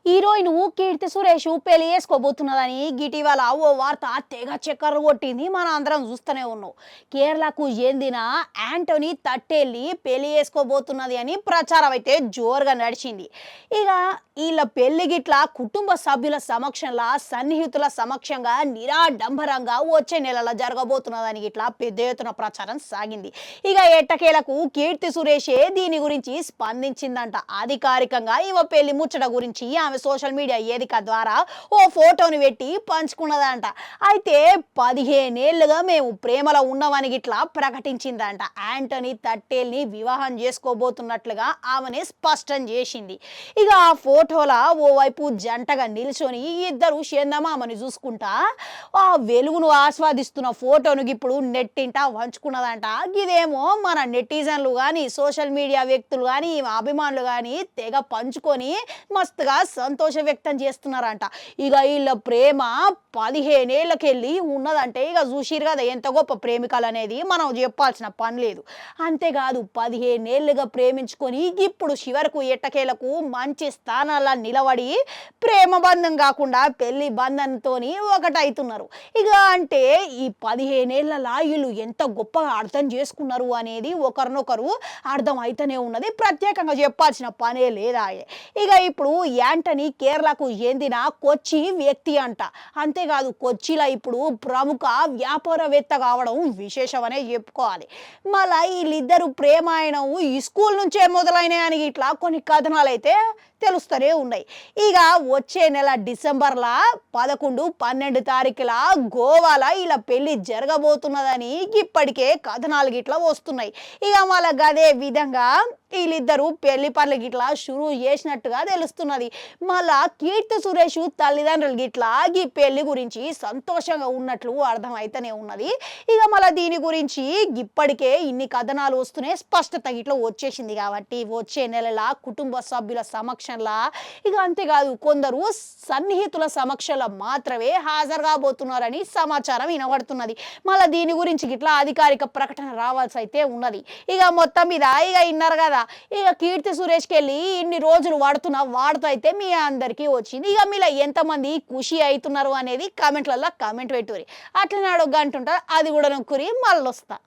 Heroine Keerthy Suresh పెళ్లి చేసుకోబోతున్నదని గిటీవల ఓ వార్త తెగ చక్కర్లు కొట్టింది. మన అందరం చూస్తూనే ఉన్నాం. కేరళకు చెందిన యాంటోనీ తట్టేల్లి పెళ్లి చేసుకోబోతున్నది అని ప్రచారం అయితే జోరుగా నడిచింది. ఇక వీళ్ళ పెళ్లి గిట్ల కుటుంబ సభ్యుల సమక్షంలో సన్నిహితుల సమక్షంగా నిరాడంబరంగా వచ్చే నెలలో జరగబోతున్నదని గిట్లా పెద్ద ఎత్తున ప్రచారం సాగింది. ఇక ఎట్టకేలకు కీర్తి సురేషే దీని గురించి స్పందించిందంట. అధికారికంగా ఈమె పెళ్లి ముచ్చట గురించి ఆమె సోషల్ మీడియా వేదిక ద్వారా ఓ ఫోటోని పెట్టి పంచుకున్నదంట. అయితే 15 ఏళ్లుగా మేము ప్రేమలో ఉన్నామని గిట్లా ప్రకటించిందంట. యాంటోనీ తట్టేల్ని వివాహం చేసుకోబోతున్నట్లుగా ఆమెని స్పష్టం చేసింది. ఇక ఆ ఫోటోలో ఓవైపు జంటగా నిల్చొని ఇద్దరు చందమామని చూసుకుంటా ఆ వెలుగును ఆస్వాదిస్తున్న ఫోటోను ఇప్పుడు నెట్టింట వంచుకున్నదంట. ఇదేమో మన నెటిజన్లు కానీ సోషల్ మీడియా వ్యక్తులు కానీ అభిమానులు కానీ తెగ పంచుకొని మస్తుగా సంతోషం వ్యక్తం చేస్తున్నారంట. ఇక వీళ్ళ ప్రేమ 15 ఏళ్ళకెళ్ళి ఉన్నదంటే ఇక చూసిరు కదా ఎంత గొప్ప ప్రేమికలు అనేది మనం చెప్పాల్సిన పని లేదు. అంతేకాదు 15 ఏళ్ళుగా ప్రేమించుకొని ఇప్పుడు చివరకు ఎట్టకేలకు మంచి స్థానాల్లో నిలబడి ప్రేమ బంధం కాకుండా పెళ్లి బంధంతో ఒకటవుతున్నారు. ఇక అంటే ఈ 15 ఏళ్ళలా వీళ్ళు ఎంత గొప్పగా అర్థం చేసుకున్నారు అనేది ఒకరినొకరు అర్థం అయితేనే ఉన్నది. ప్రత్యేకంగా చెప్పాల్సిన పనే లేదా. ఇక ఇప్పుడు యాంటనీ కేరళకు చెందిన కొచ్చి వ్యక్తి అంట. అంతేకాదు కొచ్చిలో ఇప్పుడు ప్రముఖ వ్యాపారవేత్త కావడం విశేషమనే చెప్పుకోవాలి. మళ్ళీ వీళ్ళిద్దరు ప్రేమాయణం ఈ స్కూల్ నుంచే మొదలైనాయని ఇట్లా కొన్ని కథనాలు అయితే తెలుస్తూనే ఉన్నాయి. ఇక వచ్చే నెల డిసెంబర్లో 11, 12 తారీఖుల గోవాలో ఇలా పెళ్లి జరగబోతున్నదని ఇప్పటికే కథనాలు గిట్లా వస్తున్నాయి. ఇక మళ్ళీ అదే విధంగా వీళ్ళిద్దరూ పెళ్లి పనులు గిట్లా షురూ చేసినట్టుగా తెలుస్తున్నది. మళ్ళా కీర్తి సురేష్ తల్లిదండ్రులు గిట్లా ఈ పెళ్లి గురించి సంతోషంగా ఉన్నట్లు అర్థమైతేనే ఉన్నది. ఇక మళ్ళీ దీని గురించి ఇప్పటికే ఇన్ని కథనాలు వస్తున్నాయి, స్పష్టత గిట్లా వచ్చేసింది. కాబట్టి వచ్చే నెలల కుటుంబ సభ్యుల సమక్షంలో ఇక అంతేకాదు కొందరు సన్నిహితుల సమక్షంలో మాత్రమే హాజరు కాబోతున్నారని సమాచారం వినబడుతున్నది. మళ్ళీ దీని గురించి గిట్లా అధికారిక ప్రకటన రావాల్సి అయితే ఉన్నది. ఇక మొత్తం మీద ఇక విన్నారు కదా, ఇక కీర్తి సురేష్కి వెళ్ళి ఇన్ని రోజులు వాడుతూ అయితే మీ అందరికీ వచ్చింది. ఇక మీలో ఎంతమంది ఖుషి అవుతున్నారు అనేది కామెంట్లలో కామెంట్ పెట్టుర్రి. అట్లనే అడగ అంటుంటారు, అది కూడా నొక్కురి మళ్ళీ వస్తా.